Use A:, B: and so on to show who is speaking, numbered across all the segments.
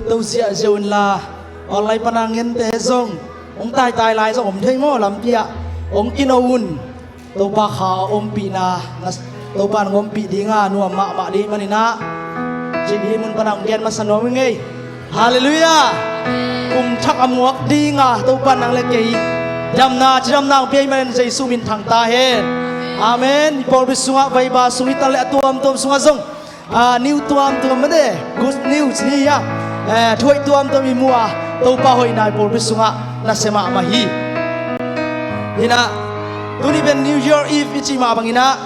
A: tàu xịa dồn là ở lại pan ang nhân tế dòng ông tai tai lại dòng ông thấy mò làm bia ông kinaun tàu ba khá ông pina tàu ban ông pi đi nga nuam mạ đi manina chỉ đi mun pan ang gen masano mình ngay hallelujah cùng chắc amuak đi nga tàu ban ang leki jam na pi man Jesus min thang ta hen amen Paul bisunga vai ba sungita le tuam sunga zong new tuam made good news ni ya thoi tuam mi mua tàu pa hoi nai Paul bisunga na sema mahi ina tuni ben New Year Eve ichi ma bangina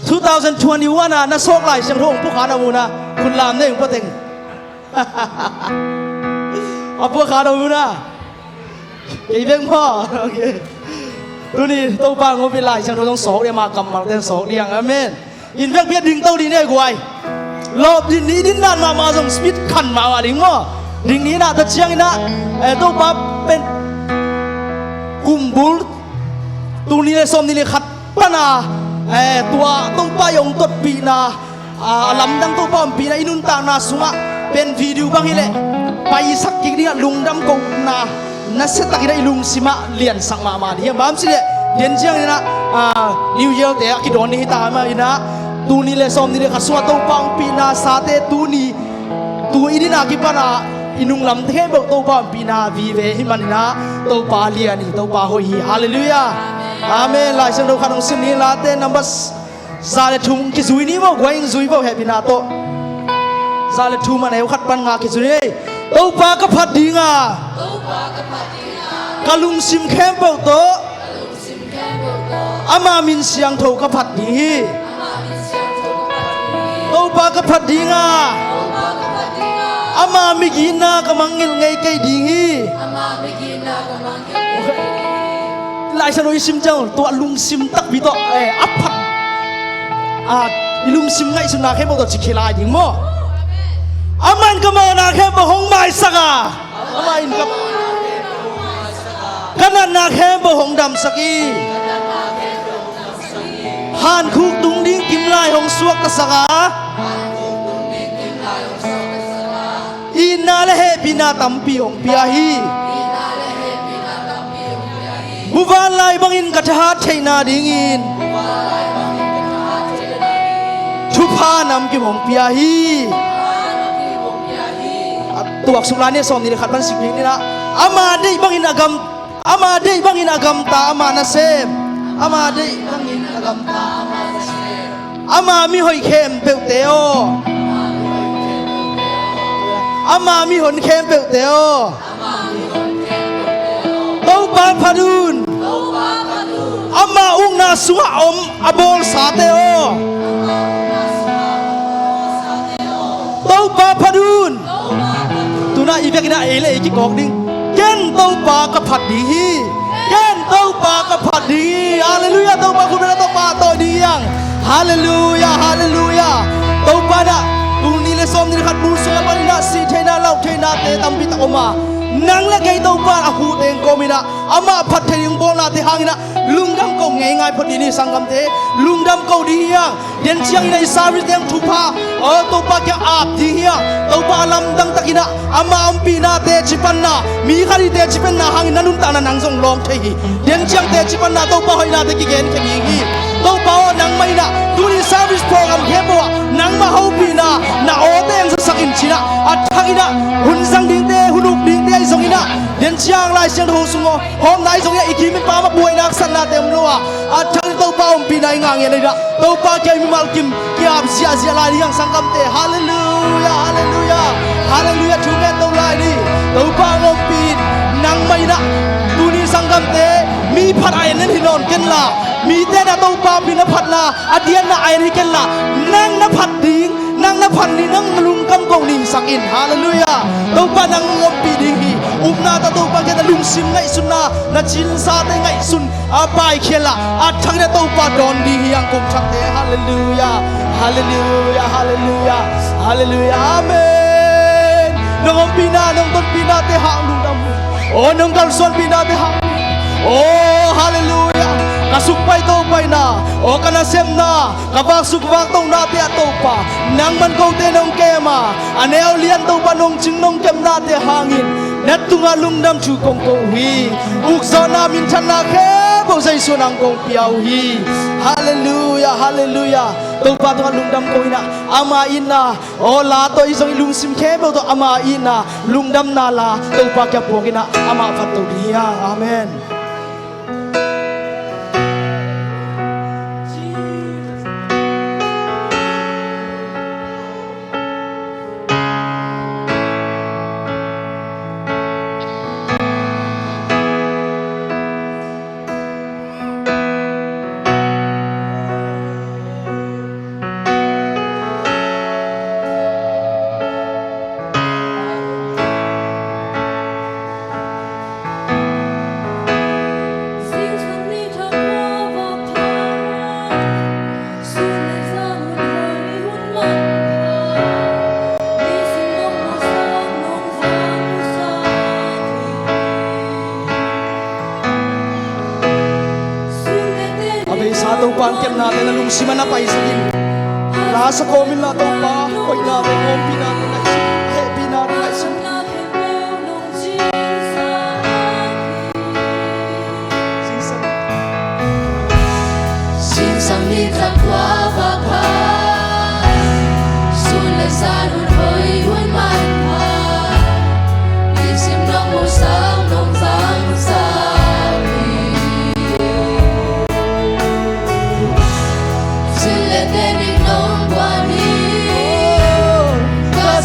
A: 2021 na sok lai siang thong pu khana muna kun lam nei pa teng apu khana muna cái bên mò ok tôi đi tàu ba ngô bị lại sang tôi trong số để mà cầm mặt tên số đi hàng amen in việc biết đình tàu đi này của ai lọp đình ní đình đàn mà dùng speed khẩn mà đình mò đình ní là thật chiang na tàu ba bên cùng bul tu ní xóm ní khát pana tua tàu ba yong tốt bị na làm đăng tàu ba bị na inun ta na sunga bên video bang ile bay sắc kí đi lung đâm cầu na nasi tak kira ilung sima lian sang mama dia bam sile dian jiang ina New Year te akidon ni ta ma ina tu ni le som ni le khaswa to pang pina sate tu ni tu ini na ki pana inung lam the bo to pang pina vi ve himanina to pa lian ni to pa hoi hi hallelujah amen lai sang do khanong sim ni la te numbers za le thum ki zui ni mo gwai zui bo happy na to za le thum ma ne khat pan nga ki zui tàu pa ka phat dinga kalung sim khem bo to ama min siang tho ka phat di tàu pa ka phat dinga ama mi gina ka mangil ngai kai dingi lại sao nói sim chang to lung sim tak bi to ap phat lung sim ngai suna khem bo to chi khilai ding mo aman kemana kem bohong mai saka amain kap kanan na kem bohong dam saki han khuk tung ding kim lai hong suak ta saka ina le he pina tampi hong piahi buvan lai bangin kathat theina dingin thupa nam kim hong piahi tuak suklani som ni khat ban sikling ni na ama dei bangin agam ta ama na sem ama dei bangin agam ta ama na sem ama mi hoi khem peu teo ama mi hon khem peu teo tau pa phadun ama ung na suwa om abol sa teo tau pa phadun na ivek ina ele ki kok ding ken tau pa ka phat di ken tau pa ka phat di hallelujah tau pa kun na tau pa to diang hallelujah tau pa da tung ni le som ni khat bu so pa ni na si theina lau theina te tam pi ta oma nang le kai tau pa a hu teng ko mi na ama phat the yung bol na te hangina lungdam ko ngai ngai phot ni sangam te lungdam ko di hiang den chiang ina isari teng thupa tau pa kya ap di hiang tau pa lam dang takina ama ampina te chipanna mi khari te chipanna hang nanun ta na nang jong long thei den chiang te chipanna tau pa hoina te ki gen khegi hi tau pa nang mai na tuni service program khebo nang ma ho pina na o teng sa sakin china athangina hun sang ding te hunuk ding te jong ina den chiang lai siang ho sungo hom nai jong ya ikimin pa ma buai nak san na tem loa athang tau pa ampina ngang ya leida tau pa kai mi mal kim kiam sia lai yang sangkam te hallelujah thume tau lai ni tau pa ngom pin nang mai na tuni sangkam te mi phat ai nen hinon ken la mi te na tau pa pin na phat la adian na ai hi ken la nang na phat ding nang na phat ni nang lung kam kong ni sakin hallelujah tau pa nang ngom pi ding hi upna ta tau pa ke ta lung sim ngai sunna na chin sa te ngai sun a pai khela a thang na tau pa don di hiang kum thak te hallelujah amen nong pina nong ton pina te hang lung dam nong kal son pina te hang hallelujah kasuk pai to pai na o kana sem na kabak suk wak tong na te to pa nang man ko te nong kema aneo lian to pa nong ching nong kem na te hangin net tunga lungdam chu kong ko hi uk zo na min chan na khe bo sai su nang kong piao hi hallelujah hallelujah to pa tunga lungdam ko ina ama ina o la to isong ilung sim khe bo to ama ina lungdam na la to pa kya po kina ama phat to dia amen. Atong pangkem natin na lungsiman na pa isagin. Nasa komen na itong pa, huwag natin, ompi natin na isin, happy natin na isin.
B: Sang ni ta qua và qua xuân lại xa luôn hơi huân man hoa đi xem nông màu sáng nông giang xa xuân lại tên đi nông qua đi ca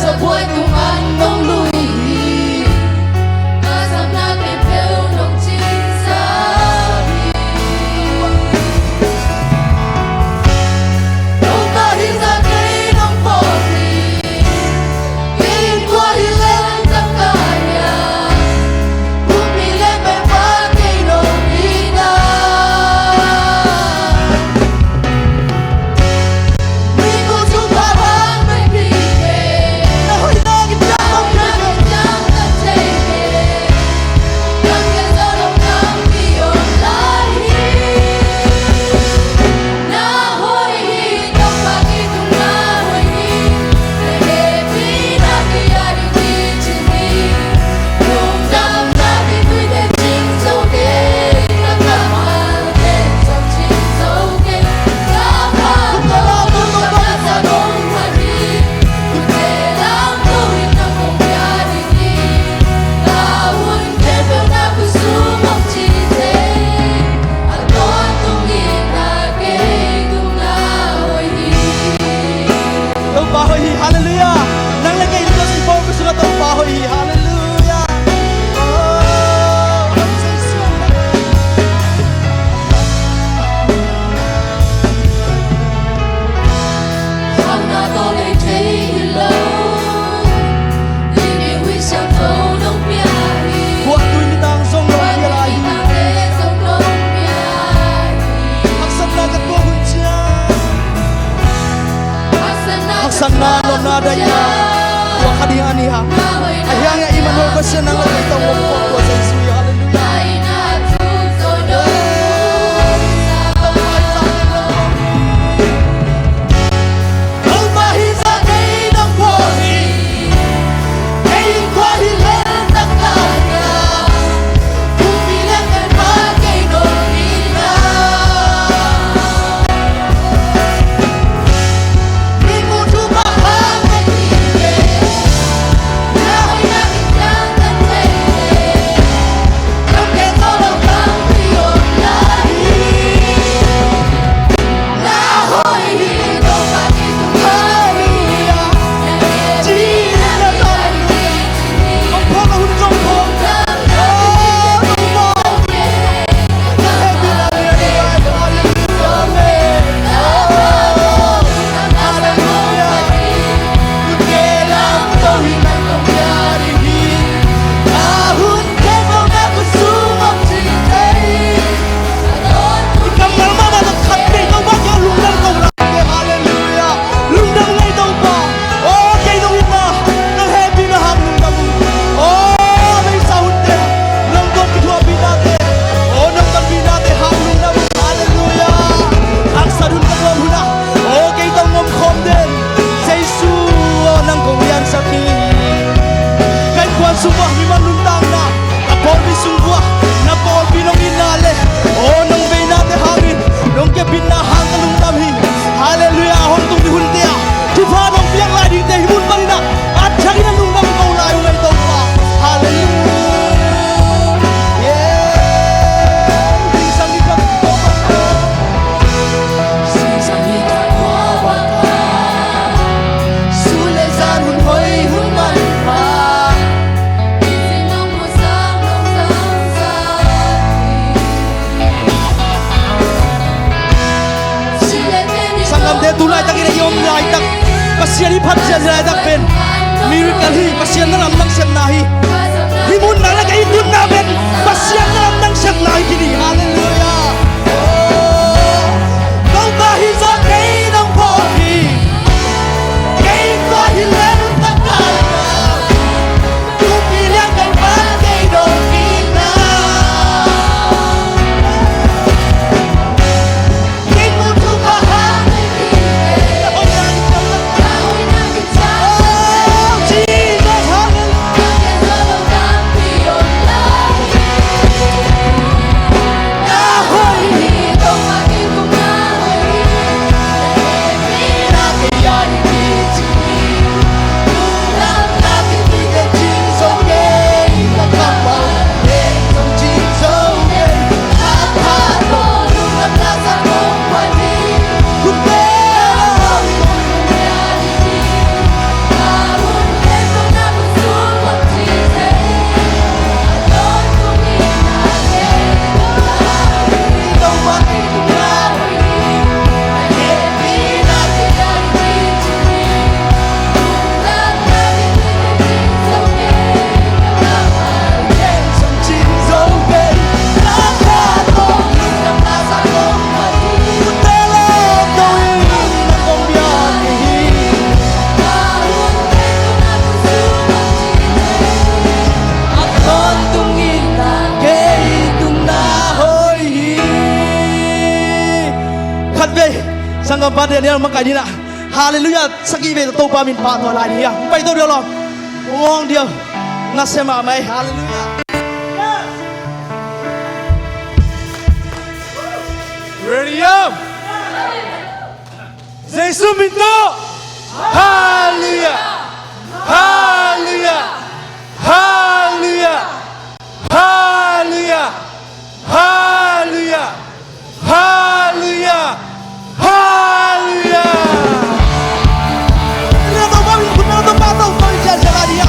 A: pasien ni pat pasien ni tak pen miracle hi pasien na lam nang sem na hi himun na la kai dun na ben pasien na lam nang sem na hi kini hallelujah kau ba hi za kai nang po hi kai ba hi len tak ka tu pi liang kai ba kai do ki na kai mu tu ba ha Sangka pada ni orang makan ni nak haleluya sagi be to pa min pa to la ni ya pai to dia lo ngong dia nasema mai haleluya ready up Jesus minto haleluya haleluya haleluya haleluya haleluya haleluya Hallelujah. Kita tahu kita tahu kau jalan dia.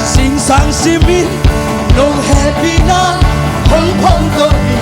A: Sing sang si min, nong happy na, hong hong to.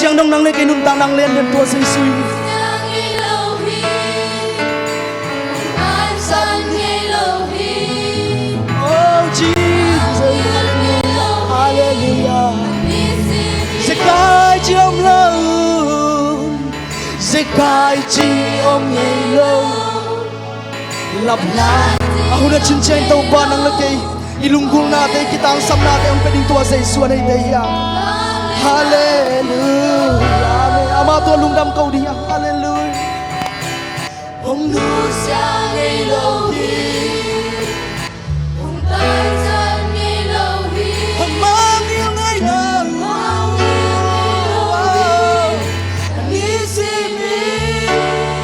A: chẳng đông nắng lên cái nung tăng năng lên đến tua dây suy
B: Sang Elohim, An San Elohim,
A: oh Jesus hallelujah Sekai chi om lâu Sekai chi om ngày lâu lặp lại aku na cincin tau ba nang lagi ilunggul natin kita ang sam natin ang pwedeng tuwa sa Yesu na ideya hallelujah amen ama tuwa lungdam kau dia hallelujah Hong nu
B: Sang Elohim, An San Elohim,
A: hong mang yêu ngay nào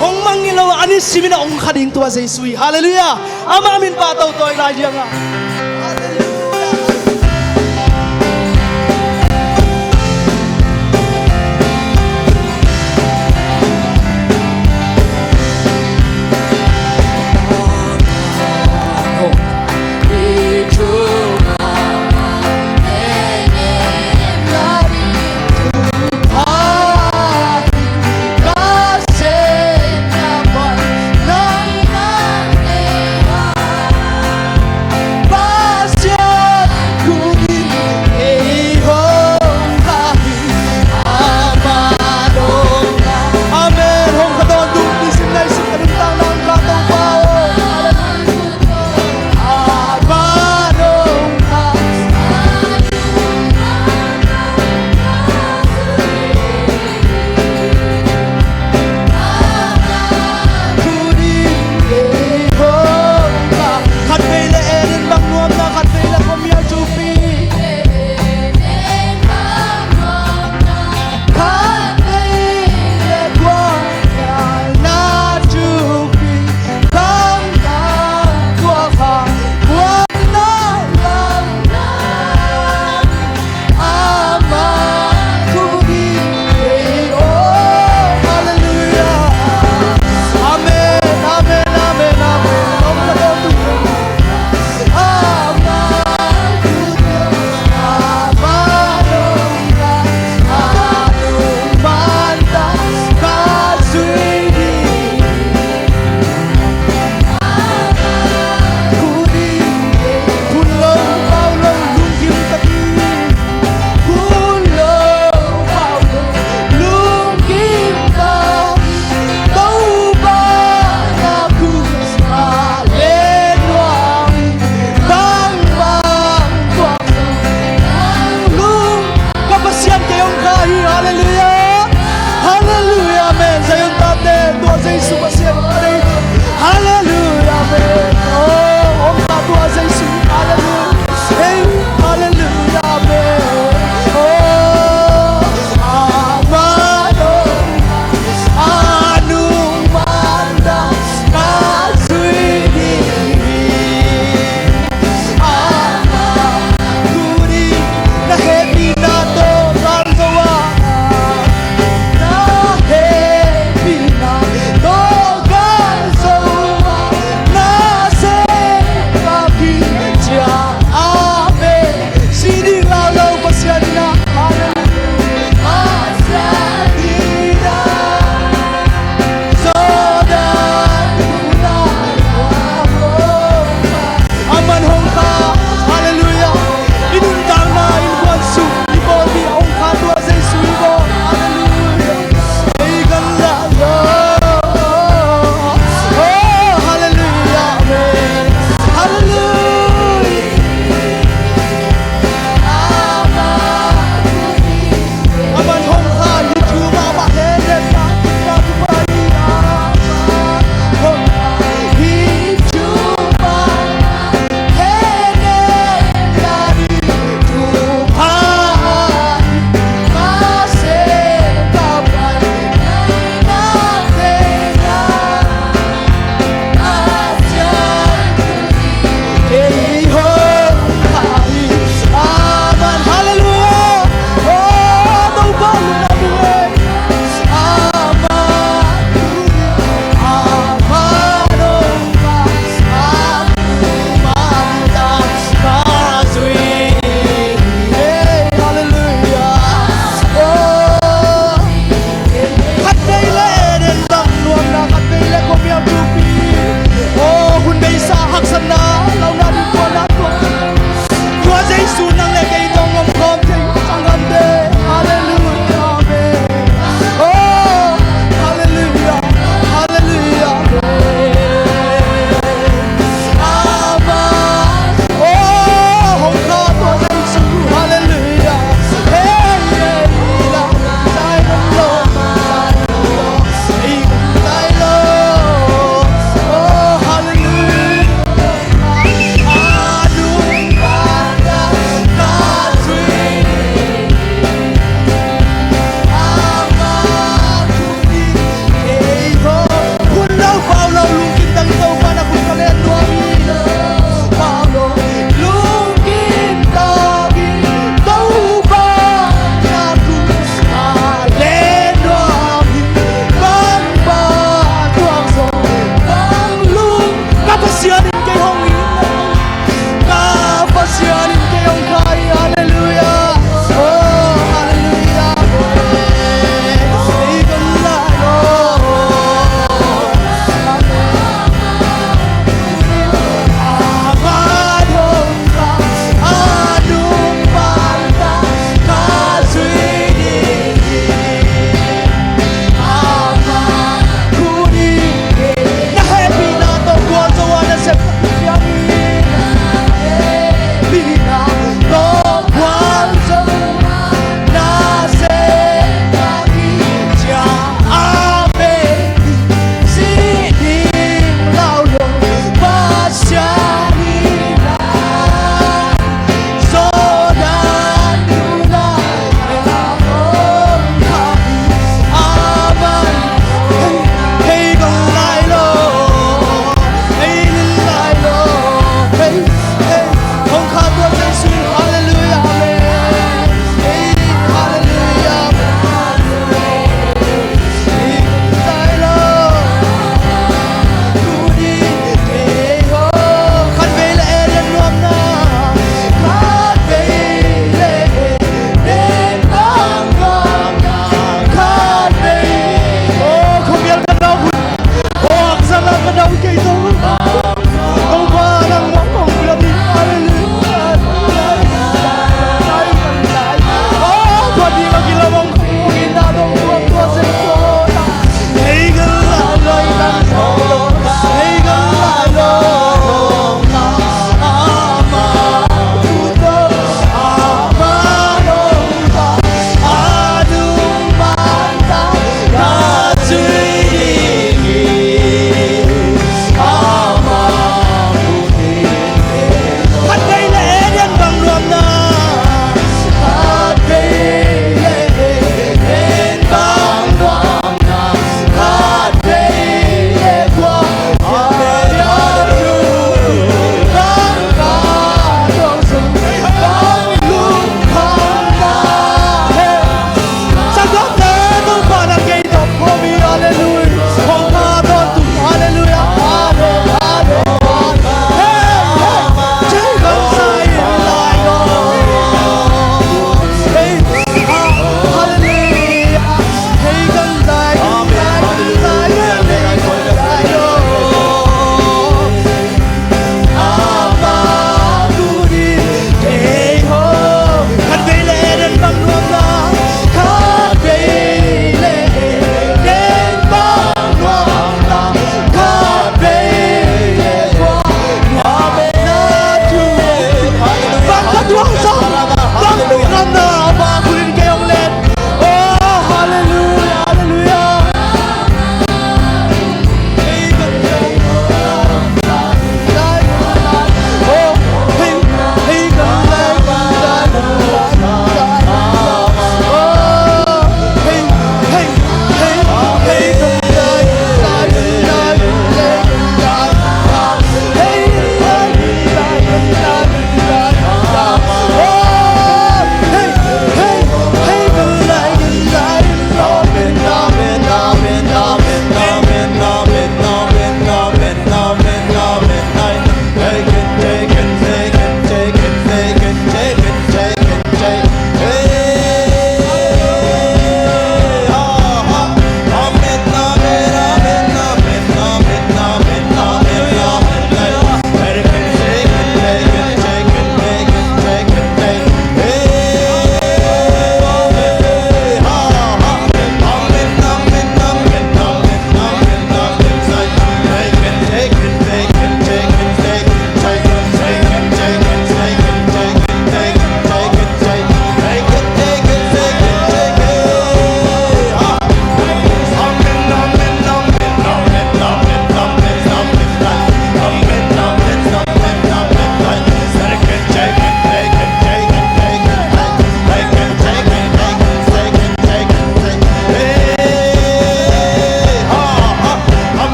A: Hong mang ilaw anis simin na ong kading tuwa sa Yesu hallelujah ama amin pa tau toy na dia nga Jah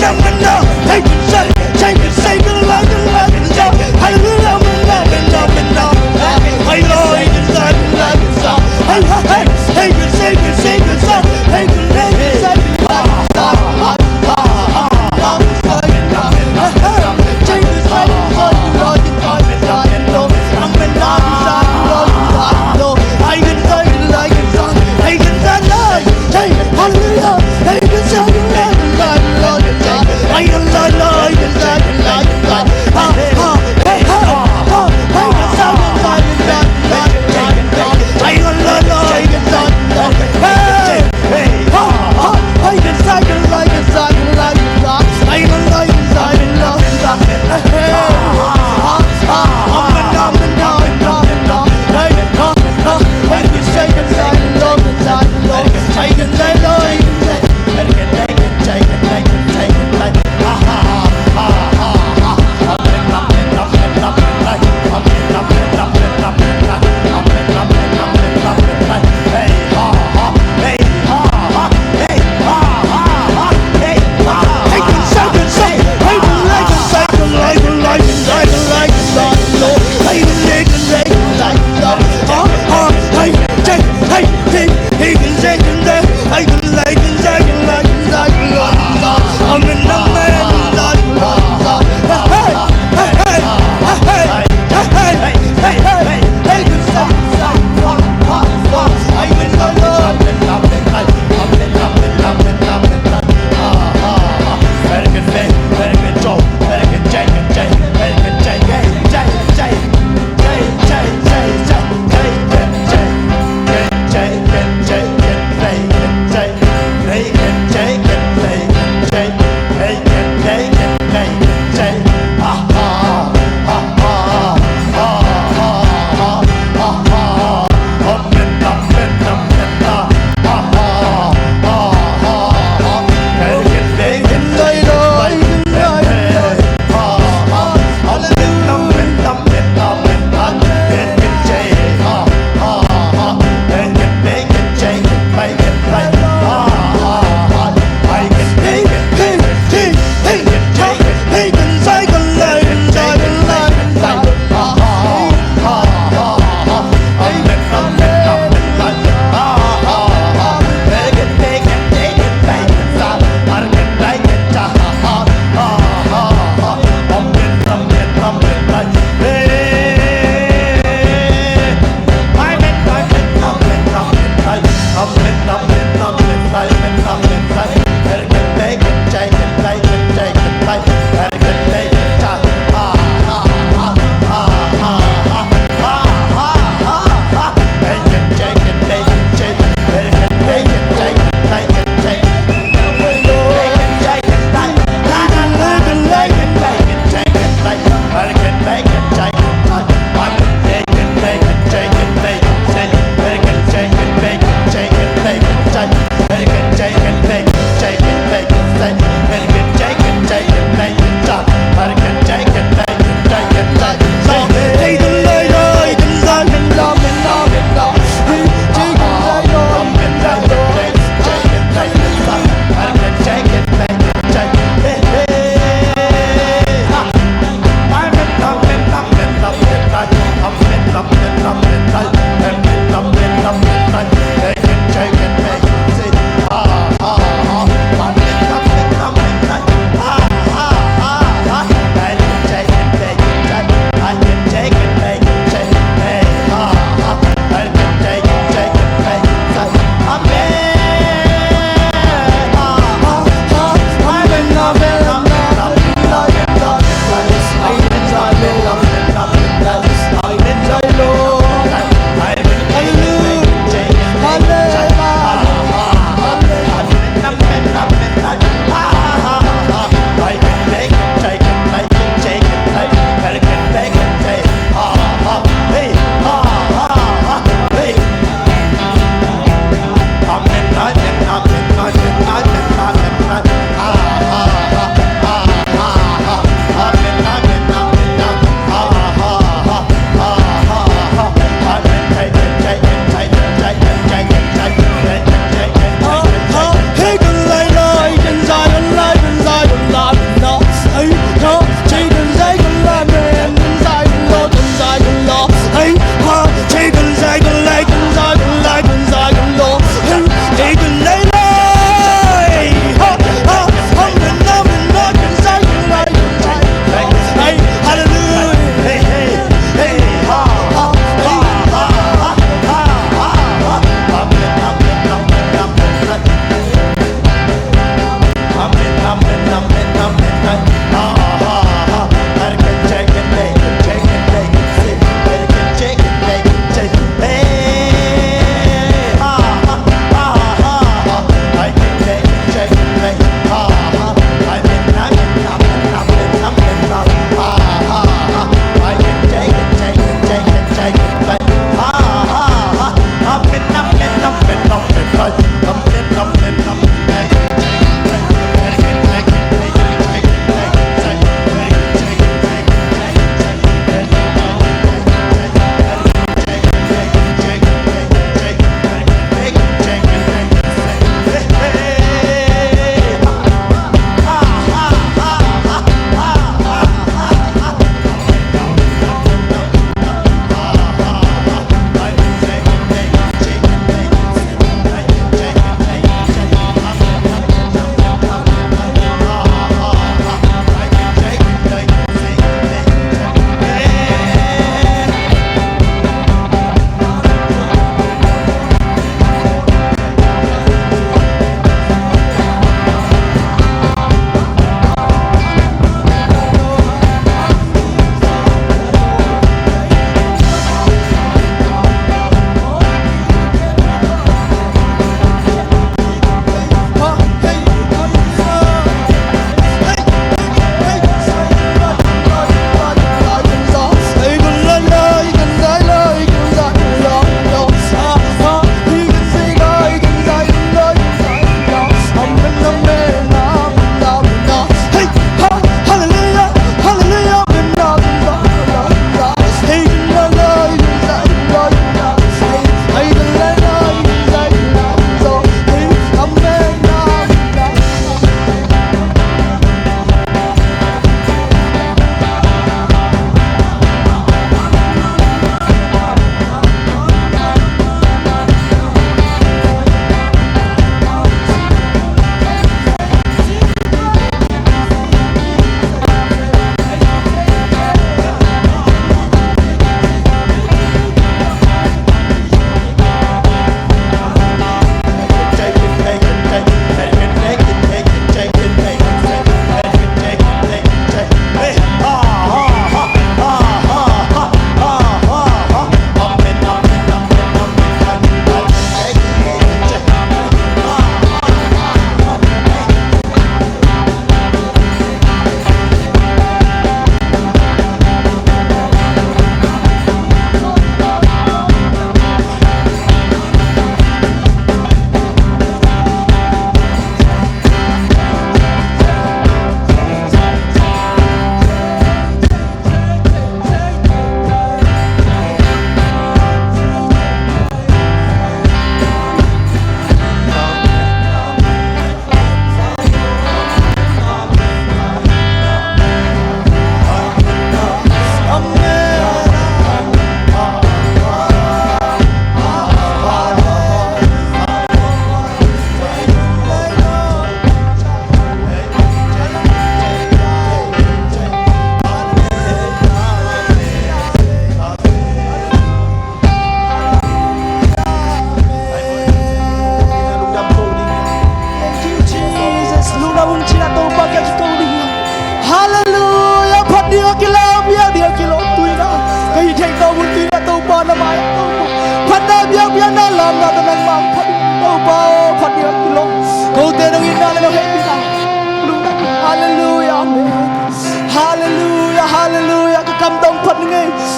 A: Hallelujah,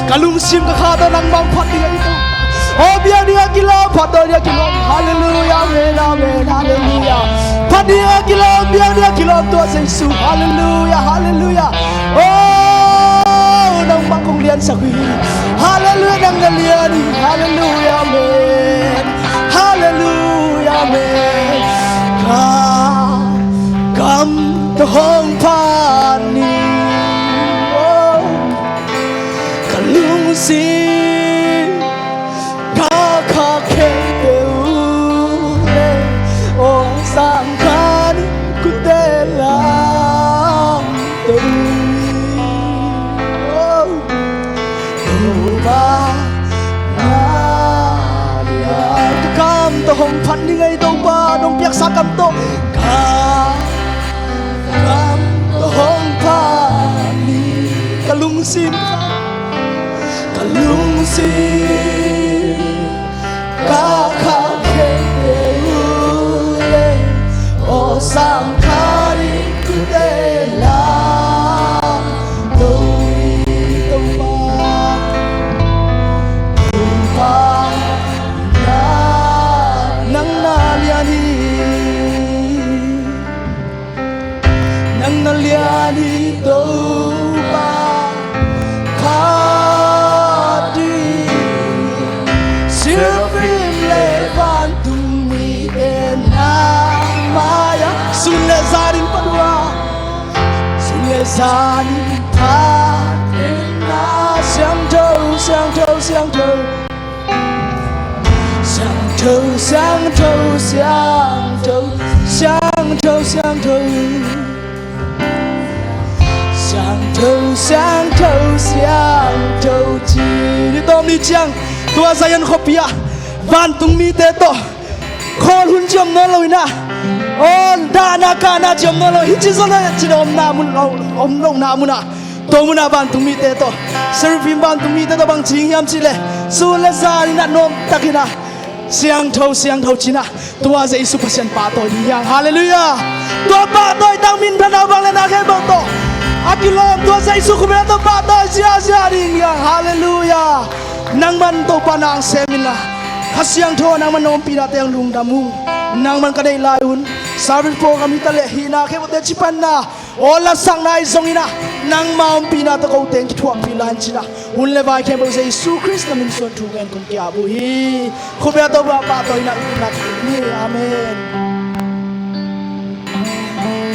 A: Kalung sim ka kata ng bang pati ito. Oh biya dia kilo pato dia kilo. Hallelujah, amen, amen, hallelujah. Pati dia kilo biya dia kilo to sa Yesus. Hallelujah, hallelujah. Oh nang bangkong lian sa kuy. Hallelujah nang galian. Hallelujah, amen. Hallelujah, amen. Kam tohong pani. Si kakakempeule o sangkan kutelang tui Tuba nadia Tukam tohong pandingay to ba nung piyak sa kanto Ka sim kalung sim ka kha khe ule o sang khari ku te la do to pa na nang na liani nang na liani do pa kha di sirfim le van tu mi ena maya sulle zarin padwa sulle zarin pa ena xiang zhou xiang zhou xiang zhou xiang zhou xiang zhou xiang zhou xiang zhou xiang zhou xiang zhou xiang zhou xiang zhou chi ni tom ni chiang tua zayan khopia van tung mi te to khol hun chom no loina on da na ka na chom no lo hi chi so na chi om na mun om long na muna to muna van tung mi te to servim van tung mi te to bang ching yam chi le su le za ni na nom takina xiang thâu china tua zai su pasien pa to ni yang hallelujah tua pa to tang min thana bang le na khe bang to akilom tua zai su khumela to pa to sia ring yang hallelujah nang man to panang semina khasiang tho nang man nom pina teng lung damung nang man kadai lai un service program itale hina khe bote chipan na ola sang nai zongina nang maum pina to ko teng thuak pilan china un le vai khe bo zai su christ na min son thu gen kum kya bu hi khobya to ba pa to ina ni amen